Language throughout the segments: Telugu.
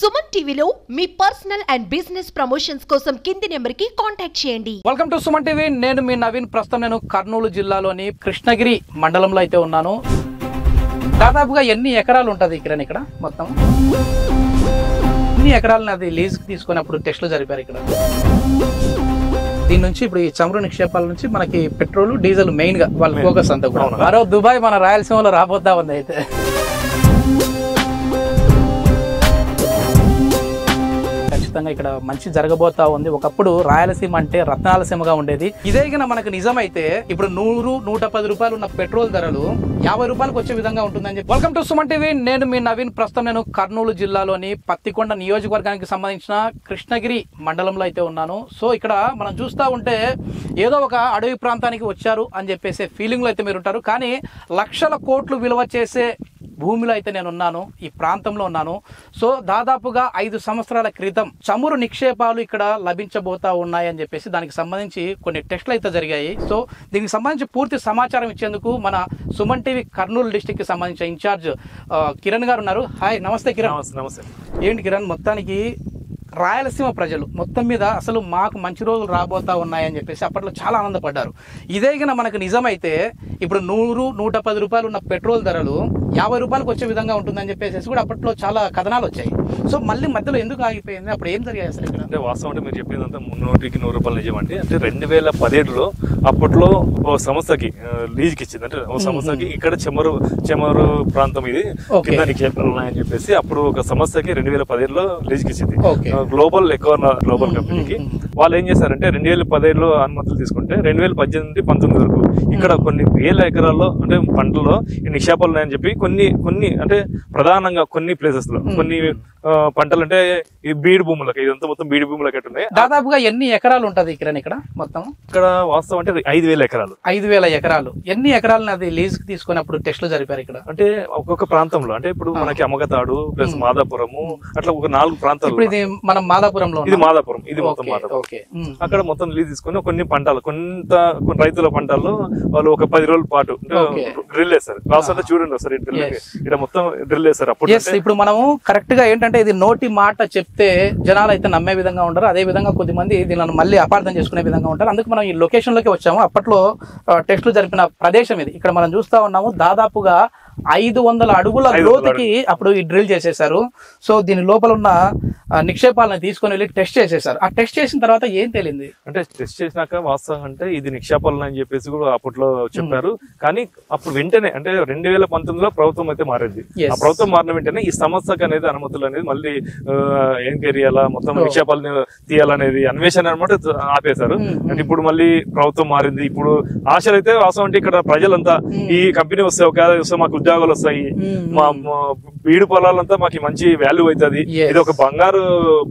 సుమన్ టీవీలో మీ పర్సనల్ అండ్ బిజినెస్ ప్రమోషన్స్ కోసం కింది నెంబర్ కి కాంటాక్ట్ చేయండి. Welcome to Suman TV. నేను మీ నవీన్. ప్రస్తుతం నేను కర్నూలు జిల్లాలోని కృష్ణగిరి మండలంలో అయితే ఉన్నాను. దాదాపుగా ఎన్ని ఎకరాలు ఉంటుంది ఇక్కడ మొత్తం? ఎన్ని ఎకరాలను అది లీజుకి తీసుకున్నప్పుడు టెస్టులు జరిపారు ఇక్కడ. దీని నుంచి ఇప్పుడు ఈ చమురు నిక్షేపాల నుంచి మనకి పెట్రోల్ డీజిల్ మెయిన్ గా వాళ్ళ ఫోకస్ అంతా కూడా. మరో దుబాయ్ మన రాయలసీమలో రాబోతా ఉంది. అయితే ఖచ్చితంగా ఇక్కడ మంచి జరగబోతా ఉంది. ఒకప్పుడు రాయలసీమ అంటే రత్నాలసీమగా ఉండేది. ఇదే కన్నా మనకు నిజమైతే ఇప్పుడు 100-110 రూపాయలు ఉన్న పెట్రోల్ ధరలు 50 రూపాయలకు వచ్చే విధంగా ఉంటుందని చెప్పి. Welcome to Suman TV. నేను మీ నవీన్. ప్రస్తుతం నేను కర్నూలు జిల్లాలోని పత్తికొండ నియోజకవర్గానికి సంబంధించిన కృష్ణగిరి మండలంలో అయితే ఉన్నాను. సో ఇక్కడ మనం చూస్తూ ఉంటే ఏదో ఒక అడవి ప్రాంతానికి వచ్చారు అని చెప్పేసి ఫీలింగ్లో అయితే మీరు ఉంటారు. కానీ లక్షల కోట్లు విలువ చేసే భూమిలో అయితే నేను ఉన్నాను, ఈ ప్రాంతంలో ఉన్నాను. సో దాదాపుగా 5 సంవత్సరాల క్రితం చమురు నిక్షేపాలు ఇక్కడ లభించబోతా ఉన్నాయని చెప్పేసి దానికి సంబంధించి కొన్ని టెస్టులు అయితే జరిగాయి. సో దీనికి సంబంధించి పూర్తి సమాచారం ఇచ్చేందుకు మన సుమన్ టీవీ కర్నూలు డిస్టిక్ కి సంబంధించిన ఇన్ఛార్జ్ కిరణ్ గారు ఉన్నారు. హాయ్, నమస్తే కిరణ్. నమస్తే. ఏంటి కిరణ్, మొత్తానికి రాయలసీమ ప్రజలు మొత్తం మీద అసలు మాకు మంచి రోజులు రాబోతా ఉన్నాయని చెప్పేసి అప్పట్లో చాలా ఆనందపడ్డారు. ఇదే కన్నా మనకు నిజమైతే ఇప్పుడు 100-110 రూపాయలు ఉన్న పెట్రోల్ ధరలు 50 రూపాయలకు వచ్చే విధంగా ఉంటుందని చెప్పేసి కూడా అప్పట్లో చాలా కథనాలు వచ్చాయి. సో మళ్ళీ మధ్యలో ఎందుకు ఆగిపోయింది? అప్పుడు ఏం జరిగాయి అసలు ఇక్కడ? అంటే వాస్తవం అంటే మీరు చెప్పిందంతా 100 రూపాయలు నిజమంటే. అంటే 2017లో అప్పట్లో ఓ సంస్థకి లీజ్కి ఇచ్చింది. అంటే ఓ సంస్థకి ఇక్కడ చెమరు ప్రాంతం ఇది కింద నిక్షేపాలు ఉన్నాయని చెప్పేసి అప్పుడు ఒక సంస్థకి 2017లో లీజ్కి ఇచ్చింది. గ్లోబల్ కంపెనీకి. వాళ్ళు ఏం చేశారంటే 2017లో అనుమతులు తీసుకుంటే 2018-19 వరకు ఇక్కడ కొన్ని వేల ఎకరాల్లో అంటే పంటల్లో నిక్షేపాలు ఉన్నాయని చెప్పి కొన్ని అంటే ప్రధానంగా కొన్ని ప్లేసెస్ లో కొన్ని పంటలు అంటే ఈ బీడు భూములకి, ఇదంతా మొత్తం బీడు భూములకి ఉన్నాయి. దాదాపుగా ఎన్ని ఎకరాలు ఉంటది ఇక్కడ మొత్తం? ఇక్కడ వాస్తవం అంటే 5,000 ఎకరాలు. 5,000 ఎకరాలు. ఎన్ని ఎకరాలను అది లీజ్ కి తీసుకున్నప్పుడు టెస్టులు జరిపారు ఇక్కడ? అంటే ఒక్కొక్క ప్రాంతంలో అంటే ఇప్పుడు మనకి అమ్మగతాడు ప్లస్ మాదాపురము అట్లా ఒక 4 ప్రాంతాలు. ఇప్పుడు ఇది మనం మాదాపురంలో, ఇది మాదాపురం, ఇది మొత్తం మాదాపురం. అక్కడ మొత్తం లీజ్ తీసుకుని కొన్ని పంటలు కొన్ని రైతుల పంటల్లో వాళ్ళు ఒక 10 రోజుల పాటు డ్రిల్ వేస్తారు. వాస్తవం చూడండి ఒకసారి ఇక్కడ మొత్తం డ్రిల్ వేస్తారు. అప్పుడు ఇప్పుడు మనము కరెక్ట్ గా ఏంటంటే ఇది నోటి మాట చెప్తే జనాలు అయితే నమ్మే విధంగా ఉంటారు. అదే విధంగా కొద్దిమంది దీనిని మళ్ళీ అపార్థం చేసుకునే విధంగా ఉంటారు. అందుకు మనం ఈ లొకేషన్ లోకి వచ్చాము. అప్పట్లో టెస్టులు జరిపిన ప్రదేశం ఇది. ఇక్కడ మనం చూస్తా ఉన్నాము దాదాపుగా 500 అడుగుల లోతుకి అప్పుడు ఈ డ్రిల్ చేసేసారు. సో దీని లోపల ఉన్న నిక్షేపాలను తీసుకొని వెళ్ళి టెస్ట్ చేసేసారు. ఆ టెస్ట్ చేసిన తర్వాత ఏం తేలింది అంటే టెస్ట్ చేసినాక వాస్తవం అంటే ఇది నిక్షేపాలను అని చెప్పేసి కూడా అప్పట్లో చెప్పారు. కానీ అప్పుడు వెంటనే అంటే 2019లో ప్రభుత్వం అయితే మారింది. ఆ ప్రభుత్వం మారిన వెంటనే ఈ సంస్థకు అనేది అనుమతులు అనేది మళ్ళీ ఎంక్వైరీ చేయాలా, మొత్తం నిక్షేపాలను తీయాలనేది అన్వేషణ అనమాట ఆపేశారు. అంటే ఇప్పుడు మళ్ళీ ప్రభుత్వం మారింది. ఇప్పుడు ఆశలు అయితే వాస్తవం అంటే ఇక్కడ ప్రజలంతా ఈ కంపెనీ వస్తే ఒక మాకు ఉద్యోగాలు వస్తాయి, మా బీడు పొలాలంతా మాకు మంచి వాల్యూ అవుతుంది, ఇది ఒక బంగారు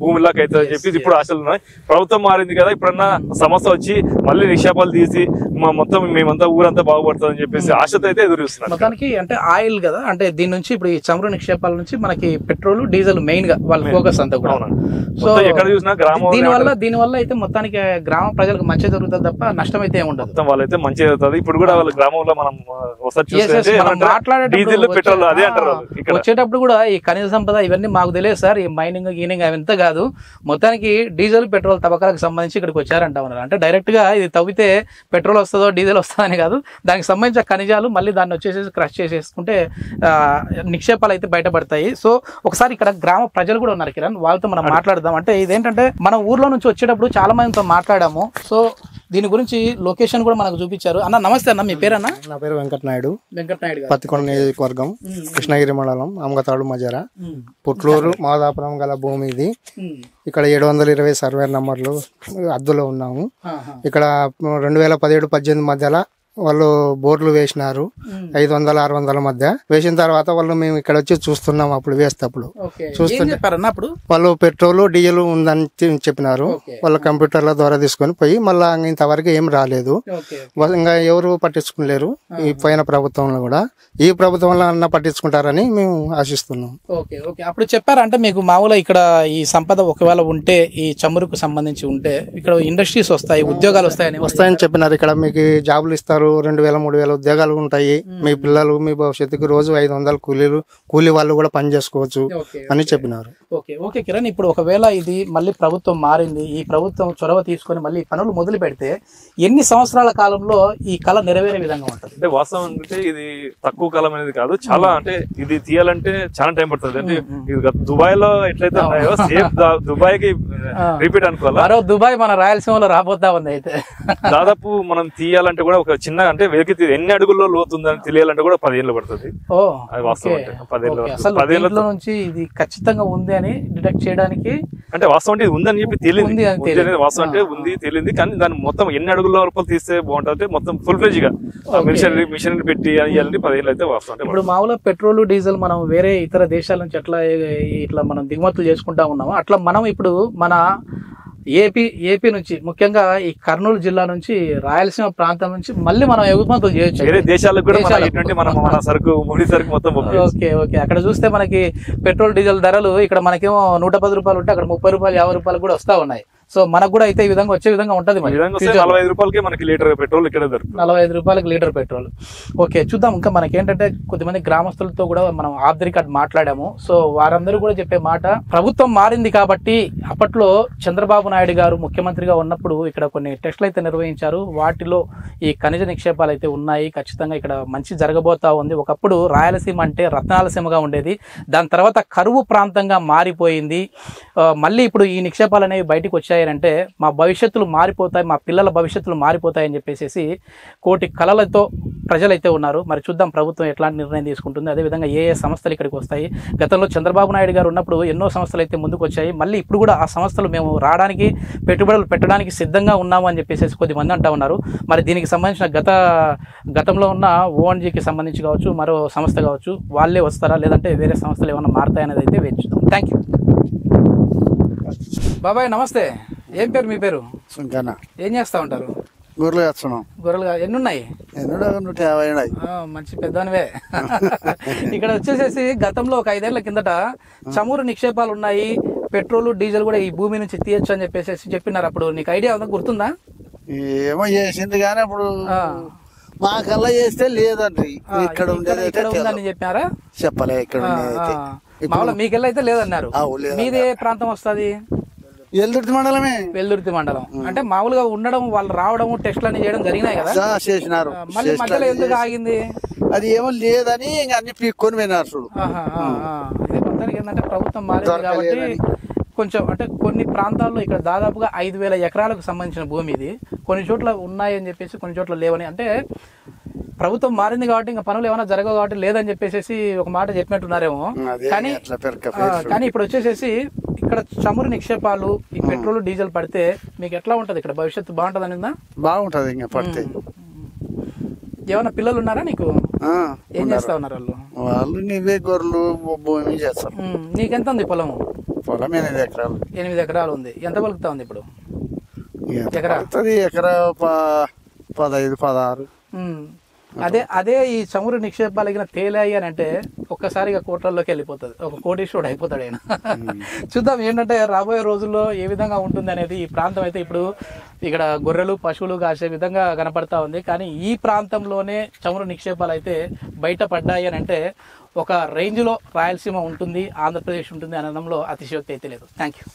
భూమిలాగా అవుతుంది అని చెప్పి ఇప్పుడు ఆశలు ఉన్నాయి. ప్రభుత్వం మారింది కదా, ఇప్పుడన్నా సంస్థ వచ్చి మళ్ళీ నిక్షేపాలు తీసి మొత్తం మేమంతా ఊరంతా బాగుపడుతుంది అని చెప్పేసి ఆశతో అయితే ఎదురు చూస్తున్నారు. మొత్తానికి అంటే ఆయిల్ కదా, అంటే దీని నుంచి ఇప్పుడు ఈ చమురు నిక్షేపాల నుంచి మనకి పెట్రోల్ డీజిల్ మెయిన్ గా వాళ్ళ ఫోకస్ అంతా కూడా. సో ఎక్కడ చూసినా గ్రామం దీనివల్ల అయితే మొత్తానికి గ్రామ ప్రజలకు మంచి జరుగుతుంది తప్ప నష్టం అయితే ఏముండదు. మొత్తం వాళ్ళైతే మంచి జరుగుతుంది. ఇప్పుడు కూడా వాళ్ళ గ్రామంలో మనం డీజిల్ పెట్రోల్ అదే అంటారు. వచ్చేటప్పుడు కూడా ఈ ఖనిజ సంపద ఇవన్నీ మాకు తెలియదు సార్, ఈ మైనింగ్ గీనింగ్ అవంతా కాదు, మొత్తానికి డీజిల్ పెట్రోల్ తవ్వకాలకు సంబంధించి ఇక్కడికి వచ్చారంట ఉన్నారు. అంటే డైరెక్ట్ గా ఇది తవ్వితే పెట్రోల్ వస్తుందో డీజిల్ వస్తుందో అని కాదు, దానికి సంబంధించిన ఖనిజాలు మళ్ళీ దాన్ని వచ్చేసి క్రష్ చేసేసుకుంటే నిక్షేపాలు అయితే బయటపడతాయి. సో ఒకసారి ఇక్కడ గ్రామ ప్రజలు కూడా ఉన్నారు కిరణ్, వాళ్ళతో మనం మాట్లాడదాం. అంటే ఇదేంటంటే మన ఊర్లో నుంచి వచ్చేటప్పుడు చాలా మందితో మాట్లాడాము. సో దీని గురించి లొకేషన్ కూడా మనకు చూపించారు. అన్న నమస్తే అన్న, మీ పేరు? అన్న నా పేరు వెంకటనాయుడు. వెంకటనాయుడు పత్తికొండ నియోజకవర్గం, కృష్ణగిరి మండలం, అమ్మగతాడు మజారా, పుట్లూరు, మాదాపురం గల భూమి ఇది. ఇక్కడ 720 సర్వే నంబర్లు అద్దులో ఉన్నాము. ఇక్కడ 2017-18 మధ్యలో వాళ్ళు బోర్లు వేసినారు, 500-600 మధ్య వేసిన తర్వాత వాళ్ళు మేము ఇక్కడ వచ్చి చూస్తున్నాం. అప్పుడు వేస్తప్పుడు చూస్తుంటే వాళ్ళు పెట్రోల్ డీజిల్ ఉందని చెప్పినారు. వాళ్ళ కంప్యూటర్ల ద్వారా తీసుకొని పోయి మళ్ళా ఇంతవరకు ఏం రాలేదు. ఇంకా ఎవరు పట్టించుకోలేరు ఈ పైన ప్రభుత్వంలో కూడా. ఈ ప్రభుత్వంలో అన్న పట్టించుకుంటారని మేము ఆశిస్తున్నాం. అప్పుడు చెప్పారంటే మీకు మామూలుగా ఇక్కడ ఈ సంపద ఒకవేళ ఉంటే ఈ చమురుకు సంబంధించి ఉంటే ఇక్కడ ఇండస్ట్రీస్ వస్తాయి, ఉద్యోగాలు వస్తాయని చెప్పినారు. ఇక్కడ మీకు జాబులు ఇస్తారు, చెప్తున్నారు 2000-3000 ఉద్యోగాలు ఉంటాయి, మీ పిల్లలు మీ భవిష్యత్తుకి రోజు 500 కూలీ వాళ్ళు కూడా పని చేసుకోవచ్చు అని చెప్పినారు. ఓకే ఓకే కిరణ్, ఇప్పుడు ఒకవేళ ఇది మళ్ళీ ప్రభుత్వం మారింది, ఈ ప్రభుత్వం చొరవ తీసుకొని మళ్ళీ పనులు మొదలు పెడితే ఎన్ని సంవత్సరాల కాలంలో ఈ కళ నెరవేరే విధంగా ఉంటుంది? అంటే వాస్తవం అంటే ఇది తక్కువ కాలం అనేది కాదు, చాలా అంటే ఇది తీయాలంటే చాలా టైం పడుతుంది. అంటే ఇది దుబాయ్ లో ఎట్లయితే ఉన్నాయో సేమ్ దుబాయ్ కి రిపీట్ అనుకోవాలి. మరో దుబాయ్ మన రాయలసీమలో రాబోతా ఉంది. అయితే దాదాపు మనం తీయాలంటే కూడా ఒక చిన్న అంటే వెతికి ఎన్ని అడుగుల్లో లోతుందని తెలియాలంటే కూడా 10 ఏళ్ళు పడుతుంది. అది వాస్తవం అంటే 10 ఏళ్ళ నుంచి ఇది ఖచ్చితంగా ఉంది అని డిటెక్ట్ చేయడానికి, అంటే వాస్తవం అంటే ఇది ఉందని చెప్పి తెలియదు, వాస్తవం అంటే ఉంది తెలియదు, కానీ దాన్ని మొత్తం ఎన్ని అడుగుల వరకు తీస్తే బాగుంటుంది, మొత్తం ఫుల్ ఫ్లెజ్ గా మిషనరీ పెట్టి అయ్యాలని 10 ఏళ్ళు అయితే వాస్తవం. అంటే ఇప్పుడు మామూలుగా పెట్రోల్ డీజిల్ మనం వేరే ఇతర దేశాల నుంచి ఇట్లా మనం దిగుమతులు చేసుకుంటా ఉన్నాము, అట్లా మనం ఇప్పుడు మన ఏపీ నుంచి ముఖ్యంగా ఈ కర్నూలు జిల్లా నుంచి రాయలసీమ ప్రాంతం నుంచి మళ్ళీ మనం ఎగుమతులు చేయొచ్చు వేరే దేశాలకు కూడా మన సరుకు ముడి సరుకు మొత్తం. ఓకే ఓకే, అక్కడ చూస్తే మనకి పెట్రోల్ డీజిల్ ధరలు ఇక్కడ మనకేమో 110 రూపాయలు ఉంటే అక్కడ 30 రూపాయలు 50 రూపాయలు కూడా వస్తా ఉన్నాయి. సో మనకు కూడా అయితే ఈ విధంగా వచ్చే విధంగా ఉంటది. 45 రూపాయలకి మనకి లీటర్ పెట్రోల్ ఇక్కడ దొరుకుతుంది, 45 రూపాయలకి లీటర్ పెట్రోల్. ఓకే చూద్దాం. ఇంకా మనకేంటంటే కొద్దిమంది గ్రామస్తులతో కూడా మనం ఆఫ్ ది రికార్డ్ మాట్లాడాము. సో వారందరూ కూడా చెప్పే మాట, ప్రభుత్వం మారింది కాబట్టి అప్పట్లో చంద్రబాబు నాయుడు గారు ముఖ్యమంత్రిగా ఉన్నప్పుడు ఇక్కడ కొన్ని టెస్టులు అయితే నిర్వహించారు, వాటిలో ఈ ఖనిజ నిక్షేపాలు అయితే ఉన్నాయి, ఖచ్చితంగా ఇక్కడ మంచి జరగబోతా ఉంది. ఒకప్పుడు రాయలసీమ అంటే రత్నాలసీమగా ఉండేది, దాని తర్వాత కరువు ప్రాంతంగా మారిపోయింది. మళ్ళీ ఇప్పుడు ఈ నిక్షేపాలు అనేవి బయటకు వచ్చాయి అంటే మా భవిష్యత్తులు మారిపోతాయి, మా పిల్లల భవిష్యత్తులు మారిపోతాయి అని చెప్పేసి కోటి కళలతో ప్రజలైతే ఉన్నారు. మరి చూద్దాం ప్రభుత్వం ఎట్లాంటి నిర్ణయం తీసుకుంటుంది, అదేవిధంగా ఏ సంస్థలు ఇక్కడికి వస్తాయి. గతంలో చంద్రబాబు నాయుడు గారు ఉన్నప్పుడు ఎన్నో సంస్థలు అయితే ముందుకు వచ్చాయి, మళ్ళీ ఇప్పుడు కూడా ఆ సంస్థలు మేము రావడానికి పెట్టుబడులు పెట్టడానికి సిద్ధంగా ఉన్నాము అని చెప్పేసి కొద్దిమంది అంటా ఉన్నారు. మరి దీనికి సంబంధించిన గతంలో ఉన్న ఓఎన్జీకి సంబంధించి కావచ్చు, మరో సంస్థ కావచ్చు, వాళ్ళే వస్తారా లేదంటే వేరే సంస్థలు ఏమైనా మారుతాయనేది అయితే వేచి చూద్దాం. థ్యాంక్ యూ బాబాయ్. నమస్తే, ఏం పేరు మీ పేరు? ఏం చేస్తా ఉంటారు? గొర్రెలు వేస్తున్నాం. గొర్రెలు ఎన్ని ఉన్నాయి? 150. మంచి పెద్దనివే. ఇక్కడ వచ్చేసేసి గతంలో ఒక 5 ఏళ్ల కిందట చమురు నిక్షేపాలు ఉన్నాయి, పెట్రోల్ డీజిల్ కూడా ఈ భూమి నుంచి తీయచ్చు అని చెప్పేసి చెప్పినారు. అప్పుడు నీకు ఐడియా ఉందా, గుర్తుందా? ఏమో చేసింది కానీ అప్పుడు మాకల్లా చేస్తే లేదండి, ఇక్కడ ఉందని చెప్పారా? చెప్పలే ఇక్కడ మామూలుగా మీకెళ్ళి అయితే లేదన్నారు. మీదే ప్రాంతం వస్తుంది? వెల్దుర్తి మండలమే. వెల్దుర్తి మండలం అంటే మామూలుగా ఉండడం, వాళ్ళు రావడం, టెస్ట్లు అన్ని చేయడం జరిగినాయి కదా, చేసినారు. మళ్ళీ మధ్యలో ఎందుకు ఆగింది? అది ఏమో లేదని ఇంకా అన్ని పీక్కొని పోయినారు చూడు. ఇది మొత్తానికి ఏంటంటే ప్రభుత్వం మారింది కాబట్టి కొంచెం అంటే కొన్ని ప్రాంతాల్లో ఇక్కడ దాదాపుగా 5000 ఎకరాలకు సంబంధించిన భూమి ఇది, కొన్ని చోట్ల ఉన్నాయని చెప్పేసి కొన్ని చోట్ల లేవని, అంటే ప్రభుత్వం మారింది కాబట్టి ఇంకా పనులు ఏమైనా జరగవు కాబట్టి లేదని చెప్పేసి ఒక మాట చెప్పినట్టున్నారేమో. కానీ ఇప్పుడు వచ్చేసేసి ఇక్కడ చమురు నిక్షేపాలు, ఈ పెట్రోల్ డీజిల్ పడితే మీకు ఎట్లా ఉంటది? ఇక్కడ భవిష్యత్తు బాగుంటది అనిందా? బాగుంటది. ఇంకా పడితే ఏమైనా పిల్లలు ఉన్నారా నీకు? ఏం చేస్తా ఉన్నారు వాళ్ళు? వాళ్ళు నీవే గొర్రెలు భూమి చేస్తారు. నీకెంత ఉంది పొలం? పొలం 8 ఎకరాలు. 8 ఎకరాలు ఉంది. ఎంత పలుకుతా ఉంది ఇప్పుడు ఎకరా? ఎకరా 15-16. అదే ఈ చమురు నిక్షేపాలు తేలాయి అని అంటే ఒక్కసారిగా కోట్లలోకి వెళ్ళిపోతుంది, ఒక కోటీశ్వరుడు అయిపోతాడు ఆయన. చూద్దాం ఏంటంటే రాబోయే రోజుల్లో ఏ విధంగా ఉంటుంది అనేది. ఈ ప్రాంతం అయితే ఇప్పుడు ఇక్కడ గొర్రెలు పశువులు కాసే విధంగా కనపడతా ఉంది, కానీ ఈ ప్రాంతంలోనే చమురు నిక్షేపాలు అయితే బయటపడ్డాయి అని అంటే ఒక రేంజ్లో రాయలసీమ ఉంటుంది, ఆంధ్రప్రదేశ్ ఉంటుంది అనడంలో అతిశయోక్తి అయితే లేదు. Thank you.